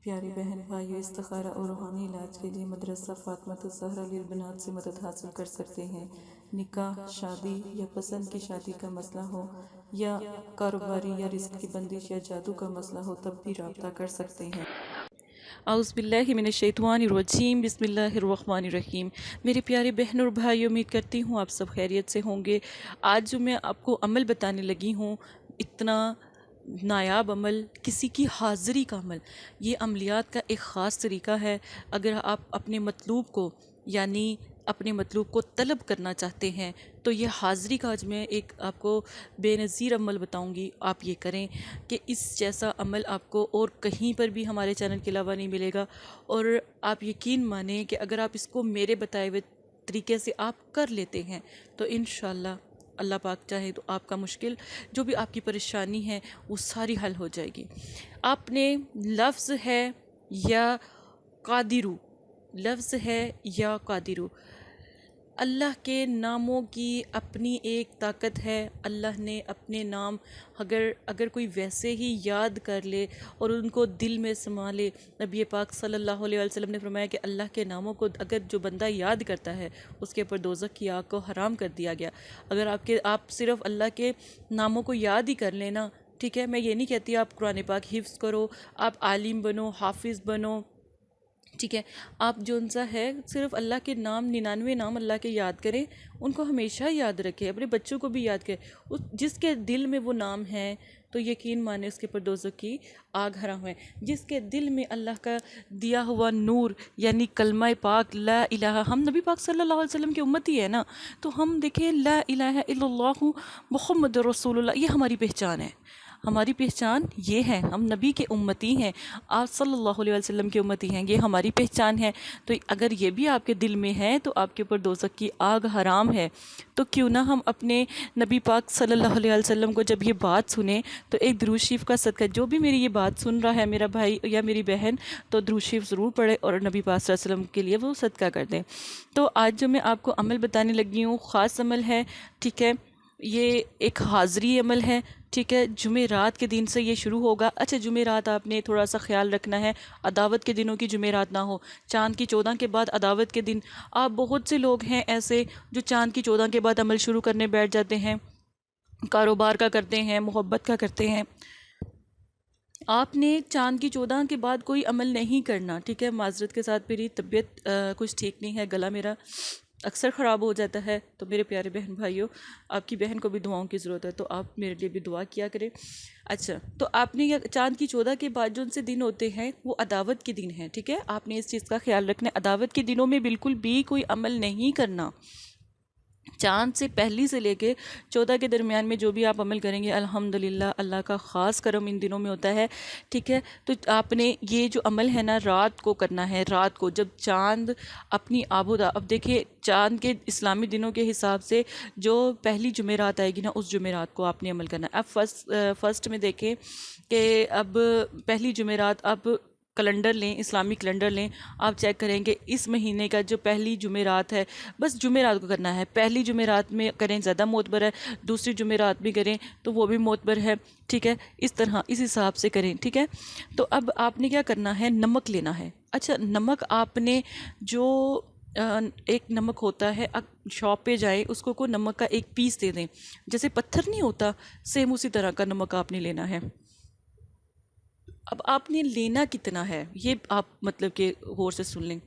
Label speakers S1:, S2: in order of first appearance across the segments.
S1: پیاری بہن بھائیو، استخارہ اور روحانی علاج کے لیے مدرسہ فاطمہ الزہرا للبنات سے مدد حاصل کر سکتے ہیں۔ نکاح، شادی یا پسند کی شادی کا مسئلہ ہو، یا کاروباری یا رزق کی بندش یا جادو کا مسئلہ ہو، تب بھی رابطہ کر سکتے ہیں۔ اعوذ باللہ من الشیطان الرجیم، بسم اللہ الرحمن الرحیم۔ میرے پیارے بہن اور بھائی، امید کرتی ہوں آپ سب خیریت سے ہوں گے۔ آج جو میں آپ کو عمل بتانے لگی ہوں، اتنا نایاب عمل، کسی کی حاضری کا عمل، یہ عملیات کا ایک خاص طریقہ ہے۔ اگر آپ اپنے مطلوب کو، یعنی اپنے مطلوب کو طلب کرنا چاہتے ہیں، تو یہ حاضری کا آج میں ایک آپ کو بے نظیر عمل بتاؤں گی، آپ یہ کریں کہ اس جیسا عمل آپ کو اور کہیں پر بھی ہمارے چینل کے علاوہ نہیں ملے گا۔ اور آپ یقین مانیں کہ اگر آپ اس کو میرے بتائے ہوئے طریقے سے آپ کر لیتے ہیں تو انشاءاللہ اللہ پاک چاہے تو آپ کا مشکل، جو بھی آپ کی پریشانی ہے، وہ ساری حل ہو جائے گی۔ آپ نے لفظ ہے یا قادرو، لفظ ہے یا قادرو، اللہ کے ناموں کی اپنی ایک طاقت ہے۔ اللہ نے اپنے نام اگر کوئی ویسے ہی یاد کر لے اور ان کو دل میں سما لے، نبی پاک صلی اللہ علیہ وسلم نے فرمایا کہ اللہ کے ناموں کو اگر جو بندہ یاد کرتا ہے، اس کے اوپر دوزخ کی آگ کو حرام کر دیا گیا۔ اگر آپ صرف اللہ کے ناموں کو یاد ہی کر لینا، ٹھیک ہے، میں یہ نہیں کہتی آپ قرآن پاک حفظ کرو، آپ عالم بنو، حافظ بنو، ٹھیک ہے، آپ جو ان سا ہے صرف اللہ کے نام، 99 نام اللہ کے یاد کریں، ان کو ہمیشہ یاد رکھیں، اپنے بچوں کو بھی یاد کریں۔ جس کے دل میں وہ نام ہے تو یقین مانے اس کے پر دوزخ کی آگ حرام ہے۔ جس کے دل میں اللہ کا دیا ہوا نور، یعنی کلمہ پاک لا الہ، ہم نبی پاک صلی اللہ علیہ وسلم کی امتی ہے نا، تو ہم دیکھیں لا الہ الا اللہ محمد رسول اللہ، یہ ہماری پہچان ہے۔ ہماری پہچان یہ ہے، ہم نبی کے امتی ہیں، آپ صلی اللہ علیہ وسلم کے امتی ہیں، یہ ہماری پہچان ہے۔ تو اگر یہ بھی آپ کے دل میں ہے تو آپ کے اوپر دوزخ کی آگ حرام ہے۔ تو کیوں نہ ہم اپنے نبی پاک صلی اللہ علیہ وسلم کو جب یہ بات سنیں تو ایک درود شریف کا صدقہ، جو بھی میری یہ بات سن رہا ہے میرا بھائی یا میری بہن، تو درود شریف ضرور پڑھے اور نبی پاک صلی اللہ علیہ وسلم کے لیے وہ صدقہ کر دیں۔ تو آج جو میں آپ کو عمل بتانے لگی ہوں، خاص عمل ہے، ٹھیک ہے، یہ ایک حاضری عمل ہے، ٹھیک ہے، جمعرات کے دن سے یہ شروع ہوگا۔ اچھا، جمعرات آپ نے تھوڑا سا خیال رکھنا ہے، عداوت کے دنوں کی جمعرات نہ ہو، چاند کی 14 کے بعد عداوت کے دن۔ آپ بہت سے لوگ ہیں ایسے جو چاند کی 14 کے بعد عمل شروع کرنے بیٹھ جاتے ہیں، کاروبار کا کرتے ہیں، محبت کا کرتے ہیں۔ آپ نے چاند کی 14 کے بعد کوئی عمل نہیں کرنا، ٹھیک ہے، معذرت کے ساتھ میری طبیعت کچھ ٹھیک نہیں ہے، گلا میرا اکثر خراب ہو جاتا ہے، تو میرے پیارے بہن بھائیوں، آپ کی بہن کو بھی دعاؤں کی ضرورت ہے، تو آپ میرے لیے بھی دعا کیا کریں۔ اچھا، تو آپ نے چاند کی 14 کے بعد جو ان سے دن ہوتے ہیں وہ عداوت کے دن ہیں، ٹھیک ہے، آپ نے اس چیز کا خیال رکھنا ہے، عداوت کے دنوں میں بالکل بھی کوئی عمل نہیں کرنا۔ چاند سے پہلی سے لے کے 14 کے درمیان میں جو بھی آپ عمل کریں گے، الحمدللہ اللہ کا خاص کرم ان دنوں میں ہوتا ہے، ٹھیک ہے۔ تو آپ نے یہ جو عمل ہے نا، رات کو کرنا ہے، رات کو جب چاند اپنی اب دیکھیں چاند کے اسلامی دنوں کے حساب سے جو پہلی جمعرات آئے گی نا، اس جمعرات کو آپ نے عمل کرنا ہے۔ اب فرسٹ میں دیکھیں کہ اب پہلی جمعرات، اب کیلنڈر لیں، اسلامی کیلنڈر لیں، آپ چیک کریں کہ اس مہینے کا جو پہلی جمعرات ہے، بس جمعرات کو کرنا ہے، پہلی جمعرات میں کریں زیادہ معتبر ہے، دوسری جمعرات بھی کریں تو وہ بھی معتبر ہے، ٹھیک ہے، اس طرح اس حساب سے کریں، ٹھیک ہے۔ تو اب آپ نے کیا کرنا ہے، نمک لینا ہے۔ اچھا، نمک آپ نے جو ایک نمک ہوتا ہے، شاپ پہ جائیں، اس کو نمک کا ایک پیس دے دیں، جیسے پتھر نہیں ہوتا، سیم اسی طرح کا نمک آپ نے لینا ہے۔ اب آپ نے لینا کتنا ہے یہ آپ مطلب کہ غور سے سن لیں۔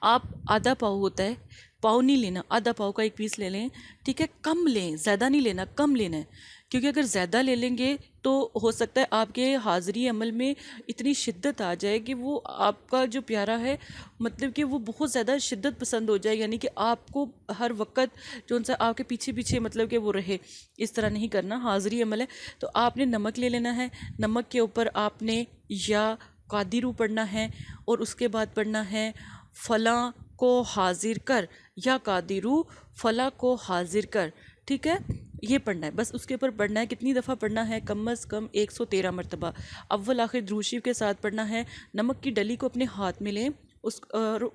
S1: آپ آدھا پاؤ ہوتا ہے، پاؤ نہیں لینا، آدھا پاؤ کا ایک پیس لے لیں، ٹھیک ہے، کم لیں، زیادہ نہیں لینا، کم لینا ہے، کیونکہ اگر زیادہ لے لیں گے تو ہو سکتا ہے آپ کے حاضری عمل میں اتنی شدت آ جائے کہ وہ آپ کا جو پیارا ہے، مطلب کہ وہ بہت زیادہ شدت پسند ہو جائے، یعنی کہ آپ کو ہر وقت جو ان سے آپ کے پیچھے پیچھے مطلب کہ وہ رہے، اس طرح نہیں کرنا، حاضری عمل ہے۔ تو آپ نے نمک لے لینا ہے، نمک کے اوپر آپ نے یا قادرو پڑھنا ہے، اور اس کے بعد پڑھنا ہے فلاں کو حاضر کر، یا قادرو فلاں کو حاضر کر، ٹھیک ہے، یہ پڑھنا ہے، بس اس کے اوپر پڑھنا ہے۔ کتنی دفعہ پڑھنا ہے؟ کم از کم 113 مرتبہ، اول آخر درود شریف کے ساتھ پڑھنا ہے۔ نمک کی ڈلی کو اپنے ہاتھ میں لیں اس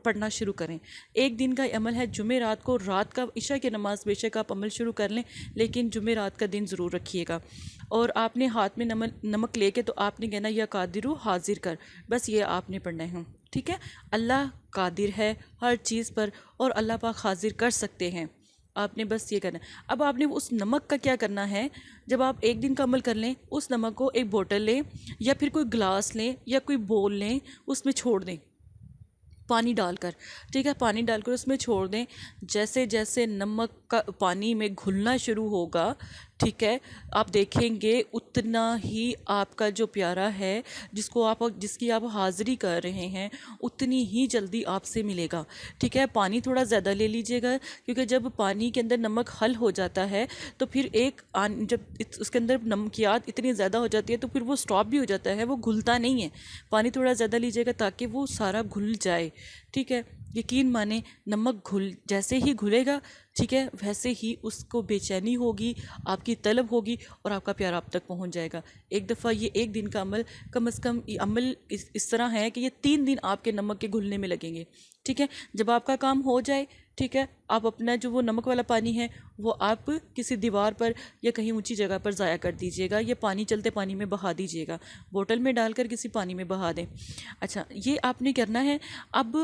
S1: پڑھنا شروع کریں۔ ایک دن کا عمل ہے، جمعرات کو رات کا عشاء کی نماز بے شک آپ عمل شروع کر لیں، لیکن جمعرات کا دن ضرور رکھیے گا۔ اور آپ نے ہاتھ میں نمک لے کے تو آپ نے کہنا یا قادرو حاضر کر، بس یہ آپ نے پڑھنا ہے، ٹھیک ہے۔ اللہ قادر ہے ہر چیز پر، اور اللہ پاک حاضر کر سکتے ہیں، آپ نے بس یہ کرنا ہے۔ اب آپ نے اس نمک کا کیا کرنا ہے، جب آپ ایک دن کا عمل کر لیں، اس نمک کو ایک بوٹل لیں یا پھر کوئی گلاس لیں یا کوئی بول لیں، اس میں چھوڑ دیں پانی ڈال کر، ٹھیک ہے، پانی ڈال کر اس میں چھوڑ دیں۔ جیسے جیسے نمک کا پانی میں گھلنا شروع ہوگا، ٹھیک ہے، آپ دیکھیں گے اتنا ہی آپ کا جو پیارا ہے جس کی آپ حاضری کر رہے ہیں اتنی ہی جلدی آپ سے ملے گا، ٹھیک ہے۔ پانی تھوڑا زیادہ لے لیجئے گا، کیونکہ جب پانی کے اندر نمک حل ہو جاتا ہے تو پھر جب اس کے اندر نمکیات اتنی زیادہ ہو جاتی ہے تو پھر وہ سٹاپ بھی ہو جاتا ہے، وہ گھلتا نہیں ہے۔ پانی تھوڑا زیادہ لیجئے گا تاکہ وہ سارا گھل جائے، ٹھیک ہے۔ یقین مانیں نمک جیسے ہی گھلے گا، ٹھیک ہے، ویسے ہی اس کو بے چینی ہوگی، آپ کی طلب ہوگی، اور آپ کا پیارا آپ تک پہنچ جائے گا۔ ایک دفعہ یہ ایک دن کا عمل کم از کم یہ عمل اس طرح ہے کہ یہ 3 دن آپ کے نمک کے گھلنے میں لگیں گے، ٹھیک ہے۔ جب آپ کا کام ہو جائے، ٹھیک ہے، آپ اپنا جو وہ نمک والا پانی ہے وہ آپ کسی دیوار پر یا کہیں اونچی جگہ پر ضائع کر دیجئے گا، یا پانی چلتے پانی میں بہا دیجئے گا، بوٹل میں ڈال کر کسی پانی میں بہا دیں۔ اچھا، یہ آپ نے کرنا ہے۔ اب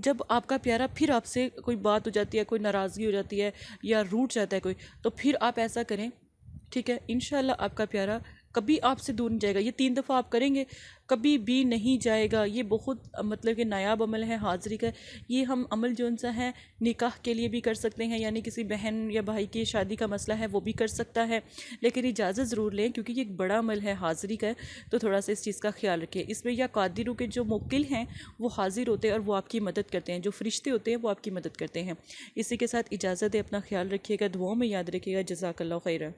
S1: جب آپ کا پیارا پھر آپ سے کوئی بات ہو جاتی ہے، کوئی ناراضگی ہو جاتی ہے یا روٹھ جاتا ہے کوئی، تو پھر آپ ایسا کریں، ٹھیک ہے، انشاءاللہ آپ کا پیارا کبھی آپ سے دور نہیں جائے گا۔ یہ 3 دفعہ آپ کریں گے، کبھی بھی نہیں جائے گا۔ یہ بہت مطلب کہ نایاب عمل ہے حاضری کا۔ یہ ہم عمل جو سا ہے نکاح کے لیے بھی کر سکتے ہیں، یعنی کسی بہن یا بھائی کی شادی کا مسئلہ ہے وہ بھی کر سکتا ہے، لیکن اجازت ضرور لیں، کیونکہ یہ ایک بڑا عمل ہے حاضری کا، تو تھوڑا سا اس چیز کا خیال رکھیں۔ اس میں یا قادروں کے جو موکل ہیں وہ حاضر ہوتے ہیں اور وہ آپ کی مدد کرتے ہیں، جو فرشتے ہوتے ہیں وہ آپ کی مدد کرتے ہیں۔ اسی کے ساتھ اجازت ہے، اپنا خیال رکھیے گا، دعاؤں میں یاد رکھیے گا۔ جزاک اللہ خیرہ۔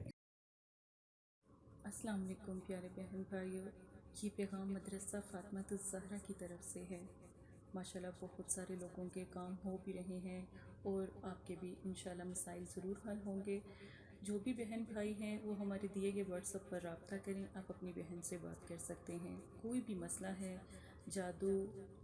S1: السلام علیکم پیارے بہن بھائیوں، یہ پیغام مدرسہ فاطمۃ الزہرا کی طرف سے ہے۔ ماشاءاللہ بہت سارے لوگوں کے کام ہو بھی رہے ہیں، اور آپ کے بھی انشاءاللہ مسائل ضرور حل ہوں گے۔ جو بھی بہن بھائی ہیں وہ ہمارے دیے گئے واٹس ایپ پر رابطہ کریں، آپ اپنی بہن سے بات کر سکتے ہیں۔ کوئی بھی مسئلہ ہے، جادو،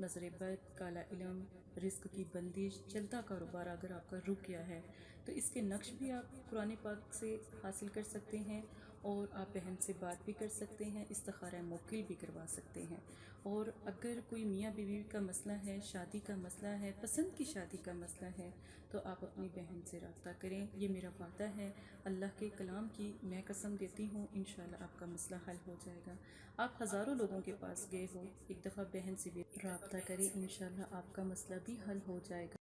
S1: نظر بد، کالا علم، رزق کی بندش، چلتا کاروبار اگر آپ کا رک گیا ہے تو اس کے نقش بھی آپ قرآن پاک سے حاصل کر سکتے ہیں، اور آپ بہن سے بات بھی کر سکتے ہیں، استخارہ موکل بھی کروا سکتے ہیں۔ اور اگر کوئی میاں بیوی کا مسئلہ ہے، شادی کا مسئلہ ہے، پسند کی شادی کا مسئلہ ہے، تو آپ اپنی بہن سے رابطہ کریں۔ یہ میرا وعدہ ہے، اللہ کے کلام کی میں قسم دیتی ہوں، انشاءاللہ آپ کا مسئلہ حل ہو جائے گا۔ آپ ہزاروں لوگوں کے پاس گئے ہو، ایک دفعہ بہن سے بھی رابطہ کریں، انشاءاللہ آپ کا مسئلہ بھی حل ہو جائے گا۔